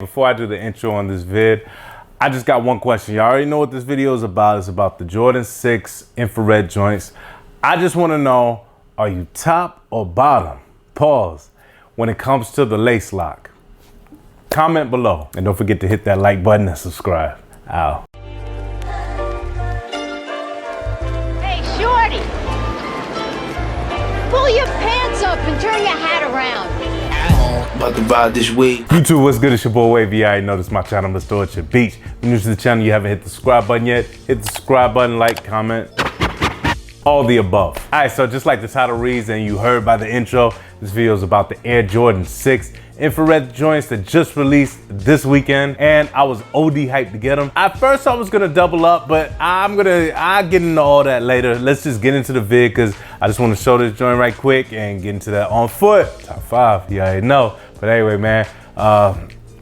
before I do the intro on this vid, I just got one question. You already know what this video is about. It's about the Jordan 6 infrared joints. I just want to know, are you top or bottom? Pause. When it comes to the lace lock. Comment below. And don't forget to hit that like button and subscribe. Ow. Hey, Shorty. Pull your pants up and turn your hat around. About to ride this wave. YouTube, what's good? It's your boy Wavy. You already know this is my channel, Mr. Orchard Beach. If you're new to the channel, you haven't hit the subscribe button yet, hit the subscribe button, like, comment, all the above. All right, so just like the title reads and you heard by the intro, this video is about the Air Jordan 6 infrared joints that just released this weekend, and I was OD hyped to get them. At first I was gonna double up, but I'll get into all that later. Let's just get into the vid, because I just want to show this joint right quick and get into that on foot. Top 5, you already know. But anyway, man,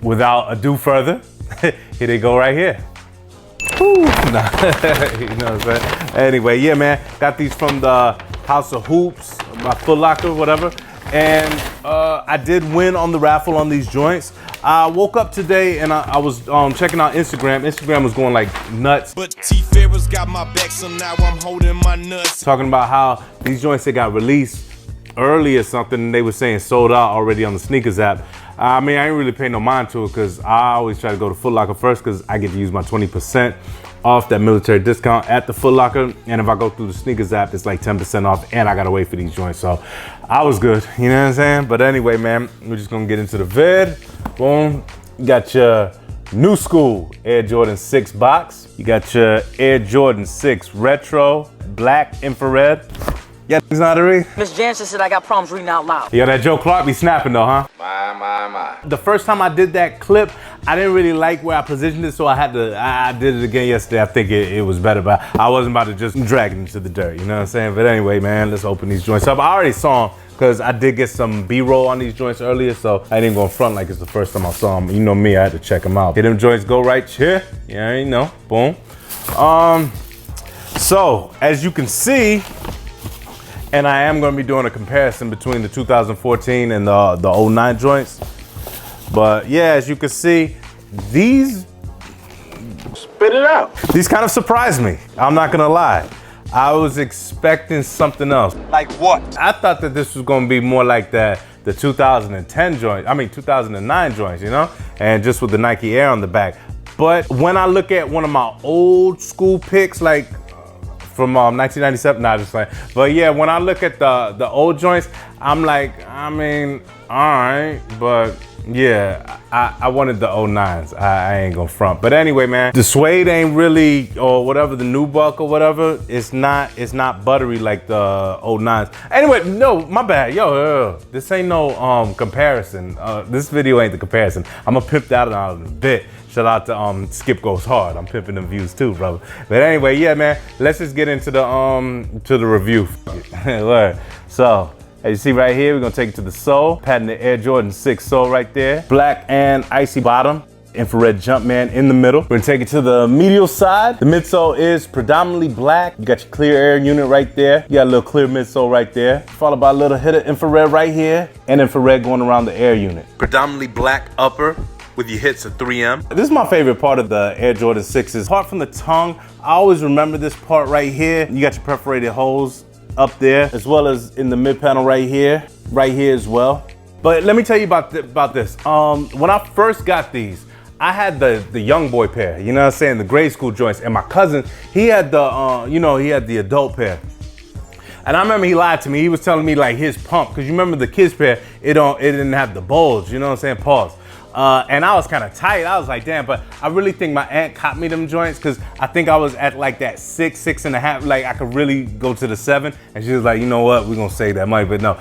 without ado further, here they go right here. Woo. Nah. You know what I'm saying? Anyway, yeah, man, got these from the House of Hoops, my Foot Locker, whatever. And I did win on the raffle on these joints. I woke up today and I was checking out Instagram. Instagram was going like nuts. But T-Ferris got my back, so now I'm holding my nuts. Talking about how these joints, they got released early or something, and they were saying sold out already on the sneakers app. I mean, I ain't really pay no mind to it, because I always try to go to Foot Locker first, because I get to use my 20% off that military discount at the Foot Locker. And if I go through the sneakers app, it's like 10% off, and I gotta wait for these joints. So I was good, you know what I'm saying? But anyway, man, we're just gonna get into the vid. Boom, you got your new school Air Jordan 6 box. You got your Air Jordan 6 retro, black infrared. Yeah, it's not a read. Miss Jansen said I got problems reading out loud. Yo, that Joe Clark be snapping though, huh? My. The first time I did that clip, I didn't really like where I positioned it, so I did it again yesterday. I think it was better, but I wasn't about to just drag it into the dirt, you know what I'm saying? But anyway, man, let's open these joints up. I already saw them, because I did get some B-roll on these joints earlier, so I didn't go in front like it's the first time I saw them. You know me, I had to check them out. Hit them joints, go right here. Yeah, you know, boom. So, as you can see, and I am gonna be doing a comparison between the 2014 and the 09 joints. But yeah, as you can see, these, Spit it out. these kind of surprised me. I'm not gonna lie. I was expecting something else. Like what? I thought that this was gonna be more like the 2010 joint, 2009 joints, you know? And just with the Nike Air on the back. But when I look at one of my old school pics, like from 1997, nah, just like, but yeah, when I look at the old joints, I'm like, I mean, all right, but yeah, I wanted the 09s. I ain't gonna front. But anyway, man, the suede ain't really, or whatever, the nubuck or whatever, it's not buttery like the 09s. Anyway, no, my bad. Yo, this ain't no comparison. This video ain't the comparison. I'm gonna pimp that out in a bit. Shout out to Skip Goes Hard. I'm pimping them views too, brother. But anyway, yeah, man, let's just get into the review. So, as you see right here, we're gonna take it to the sole. Patented Air Jordan 6 sole right there. Black and icy bottom. Infrared Jumpman in the middle. We're gonna take it to the medial side. The midsole is predominantly black. You got your clear air unit right there. You got a little clear midsole right there. Followed by a little hit of infrared right here. And infrared going around the air unit. Predominantly black upper with your hits of 3M. This is my favorite part of the Air Jordan 6s. Apart from the tongue, I always remember this part right here. You got your perforated holes up there, as well as in the mid panel right here as well. But let me tell you about this. When I first got these, I had the young boy pair, you know what I'm saying, the grade school joints, and my cousin, he had the, he had the adult pair. And I remember he lied to me. He was telling me like his pump, because you remember the kids pair, it didn't have the bulge, you know what I'm saying, pause. And I was kind of tight. I was like, damn, but I really think my aunt caught me them joints, because I think I was at like that 6.5, like I could really go to the 7. And she was like, you know what, we're gonna save that money. But no,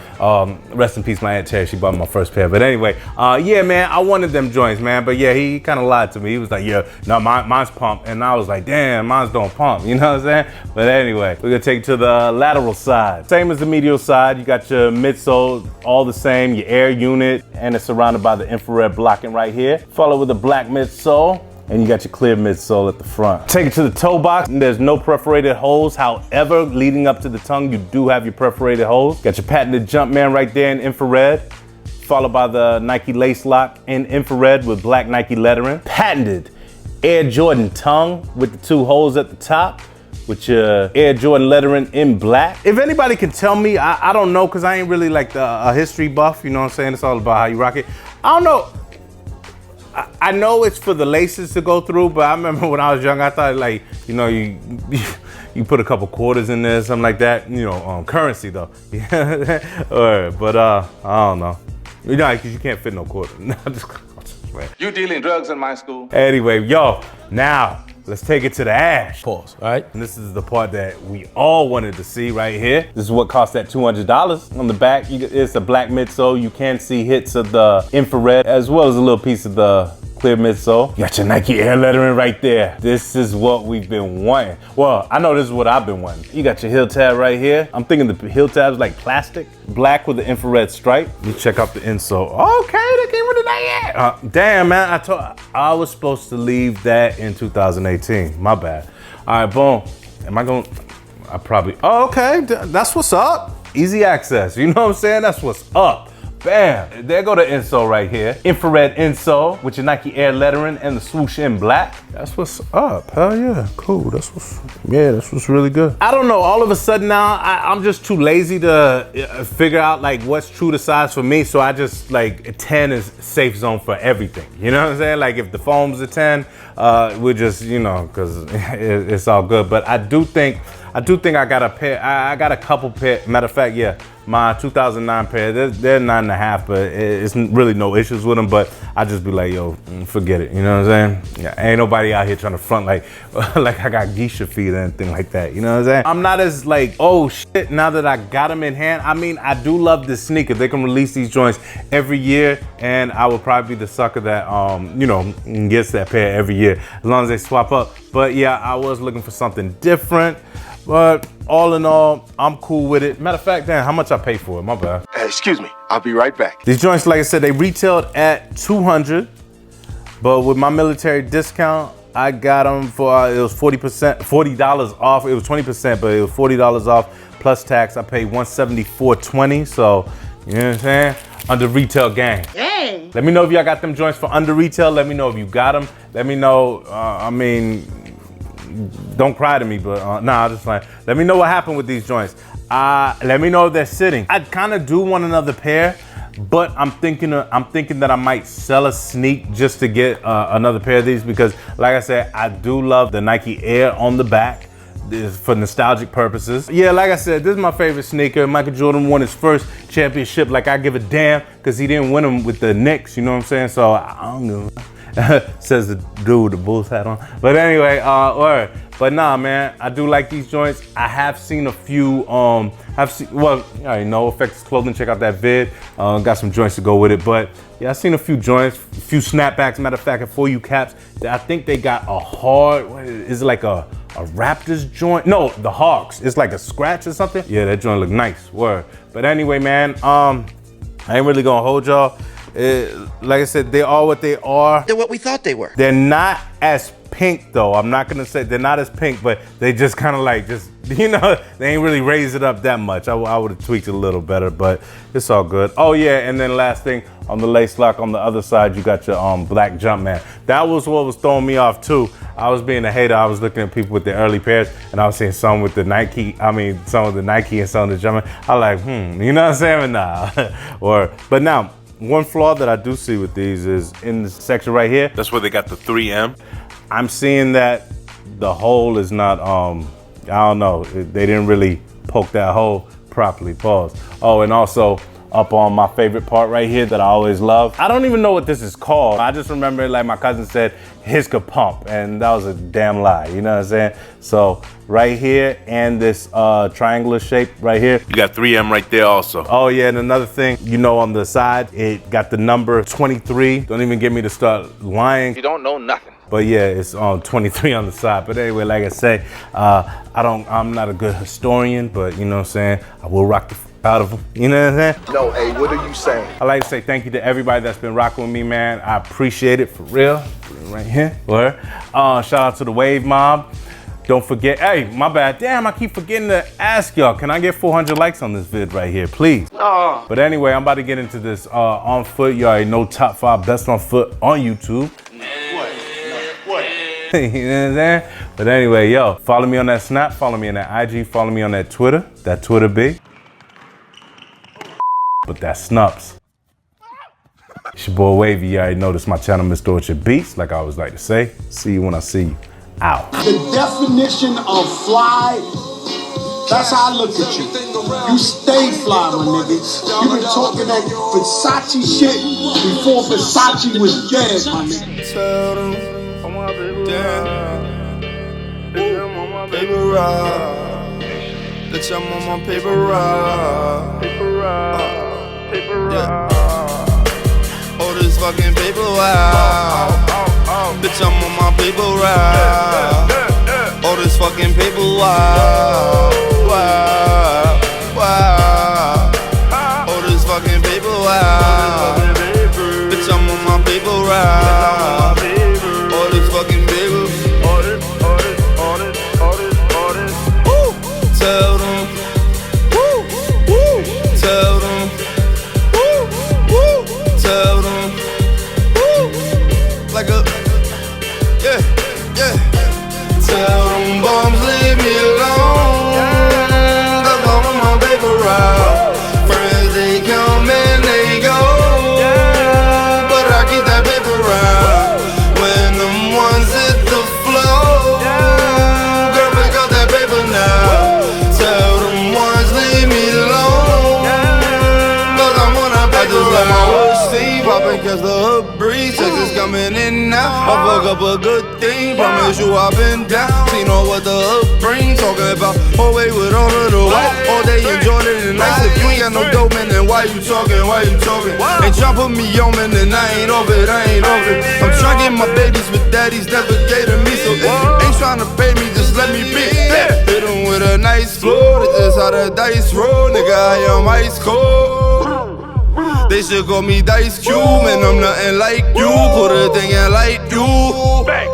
rest in peace, my Aunt Terry, she bought me my first pair. But anyway, yeah, man, I wanted them joints, man. But yeah, he kind of lied to me. He was like, yeah, no, mine's pump. And I was like, damn, mine's don't pump, you know what I'm saying? But anyway, we're gonna take it to the lateral side. Same as the medial side, you got your midsole, all the same, your air unit, and it's surrounded by the infrared blocking right here. Follow with the black midsole, and you got your clear midsole at the front. Take it to the toe box, and there's no perforated holes. However, leading up to the tongue, you do have your perforated holes. Got your patented Jumpman right there in infrared. followed by the Nike Lace Lock in infrared with black Nike lettering. Patented Air Jordan tongue with the 2 holes at the top, with your Air Jordan lettering in black. If anybody can tell me, I don't know, because I ain't really like a history buff, you know what I'm saying? It's all about how you rock it. I don't know. I know it's for the laces to go through, but I remember when I was young, I thought like, you know, you put a couple quarters in there, something like that, you know, currency though. But I don't know. You know, because you can't fit no quarter. You dealing drugs in my school? Anyway, yo, now let's take it to the ash. Pause, all right? And this is the part that we all wanted to see right here. This is what cost that $200. On the back, it's a black midsole. You can see hits of the infrared as well as a little piece of the clear midsole. You got your Nike Air lettering right there. This is what we've been wanting. Well, I know this is what I've been wanting. You got your heel tab right here. I'm thinking the heel tab's like plastic, black with the infrared stripe. You check out the insole. Okay, they came with the Nike Air. Damn, man, I was supposed to leave that in 2018. My bad. All right, boom. Am I going? I probably. Oh, okay, that's what's up. Easy access. You know what I'm saying? That's what's up. Bam, there go the insole right here. Infrared insole with your Nike Air lettering and the swoosh in black. That's what's up, hell yeah, cool. That's what's really good. I don't know, all of a sudden now, I'm just too lazy to figure out like what's true to size for me. So I just like 10 is safe zone for everything. You know what I'm saying? Like if the foam's a 10, we're just, you know, cause it's all good. But I do think I got a pair, I got a couple pair, matter of fact, yeah, my 2009 pair, they're 9.5, but it's really no issues with them, but I just be like, yo, forget it, you know what I'm saying? Yeah, ain't nobody out here trying to front like I got geisha feet or anything like that, you know what I'm saying? I'm not as like, oh shit, now that I got them in hand. I mean, I do love this sneaker. They can release these joints every year, and I will probably be the sucker that, you know, gets that pair every year, as long as they swap up. But yeah, I was looking for something different. But all in all, I'm cool with it. Matter of fact, damn, how much I pay for it? My bad. Excuse me, I'll be right back. These joints, like I said, they retailed at $200, but with my military discount, I got them for, it was $40 off. It was 20%, but it was $40 off plus tax. I paid $174.20, so, you know what I'm saying? Under retail gang. Dang. Let me know if y'all got them joints for under retail. Let me know if you got them. Let me know, I mean, don't cry to me, but nah, I'm just fine. Let me know what happened with these joints. Let me know if they're sitting. I kind of do want another pair, but I'm thinking that I might sell a sneak just to get another pair of these, because like I said, I do love the Nike Air on the back. This for nostalgic purposes. Yeah, like I said, this is my favorite sneaker. Michael Jordan won his first championship. Like I give a damn, because he didn't win them with the Knicks, you know what I'm saying? So I don't know. Says the dude with the Bulls hat on. But anyway, but nah, man, I do like these joints. I have seen a few, well, you already know, Effects Clothing, check out that vid. Got some joints to go with it. But yeah, I've seen a few joints, a few snapbacks. Matter of fact, at 4U Caps, I think they got a hard, is it like a Raptors joint? No, the Hawks. It's like a scratch or something. Yeah, that joint look nice, word. But anyway, man, I ain't really gonna hold y'all. Like I said, they are what they are. They're what we thought they were. They're not as pink though. I'm not gonna say they're not as pink, but they just kind of like, just, you know, they ain't really raised it up that much. I would have tweaked it a little better, but it's all good. Oh yeah, and then last thing, on the lace lock on the other side, you got your black Jumpman. That was what was throwing me off too. I was being a hater. I was looking at people with the early pairs, and I was seeing some with the Nike. I mean, some with the Nike and some with the Jumpman. I like, you know what I'm saying? Nah. But now, one flaw that I do see with these is in this section right here. That's where they got the 3M. I'm seeing that the hole is not, I don't know, they didn't really poke that hole properly, pause. Oh, and also up on my favorite part right here that I always love. I don't even know what this is called. I just remember, like my cousin said, his could pump, and that was a damn lie, you know what I'm saying? So right here, and this triangular shape right here. You got 3M right there also. Oh yeah, and another thing, you know, on the side, it got the number 23. Don't even get me to start lying. You don't know nothing. But yeah, it's 23 on the side. But anyway, like I say, I'm not a good historian, but you know what I'm saying? I will rock the out of them, you know what I'm saying? No, hey, what are you saying? I'd like to say thank you to everybody that's been rocking with me, man. I appreciate it, for real, right here. Shout out to the Wave Mob. Don't forget, hey, my bad. Damn, I keep forgetting to ask y'all. Can I get 400 likes on this vid right here, please? But anyway, I'm about to get into this on foot. You already know top 5 best on foot on YouTube. What? You know what I'm saying? But anyway, yo, follow me on that Snap, follow me on that IG, follow me on that Twitter big. But that Snups. It's your boy Wavy. You already know this is my channel, Mr. Orchard Beats, like I always like to say. See you when I see you. Out. The definition of fly, that's how I look at you. You stay fly, my nigga. You been talking that Versace shit before Versace was dead, my nigga. Tell them, damn, paper route. Bitch, I'm on my paper route. Yeah. Oh, this fucking paper route. Bitch, I'm on my paper route. Oh, this fucking paper route. Oh, this fucking paper route. Bitch, I'm on my paper route. Oh, this fucking paper. Woo! Tell them. Woo! Woo! Tell them. Woo! Woo! Tell them. Woo! Like a. Yeah. Tell them bums leave me alone. Cause I'm on my paper route. Friends they come and they go. But I keep that paper route. When them ones hit the floor, girl, pick up that paper now. Tell them ones leave me alone. Cause I'm on that paper route. Like my whole steam poppin' cause the hook breeze. Checks is coming in now. I fuck up a good thing. Promise you I've been down. Seen all what the hook brings. Talking about whole way with all of the white. All day enjoying it and nights. If you ain't got no dope, man, then why you talking? Ain't tryna put me on, man, then I ain't off it. I'm tryna get my babies with daddies, never gave to me. So if you ain't tryna pay me, just let me be. Hit them with a nice flow. That's just how the dice roll. Nigga, I am ice cold. They should call me Dice Cube, and I'm nothing like you. Put a thing in like you. Back.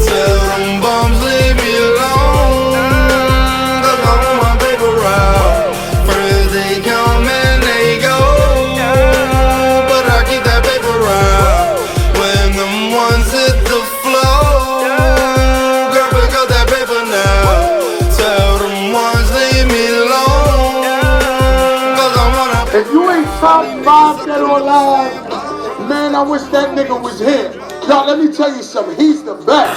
Tell them bums leave me alone. Cause I'm on my paper route. Friends they come and they go. But I keep that paper route. When them ones hit the floor, girl, pick up that paper now. Tell them ones leave me alone. If you ain't top 5 dead or alive, man, I wish that nigga was here. Y'all, let me tell you something. He's the best.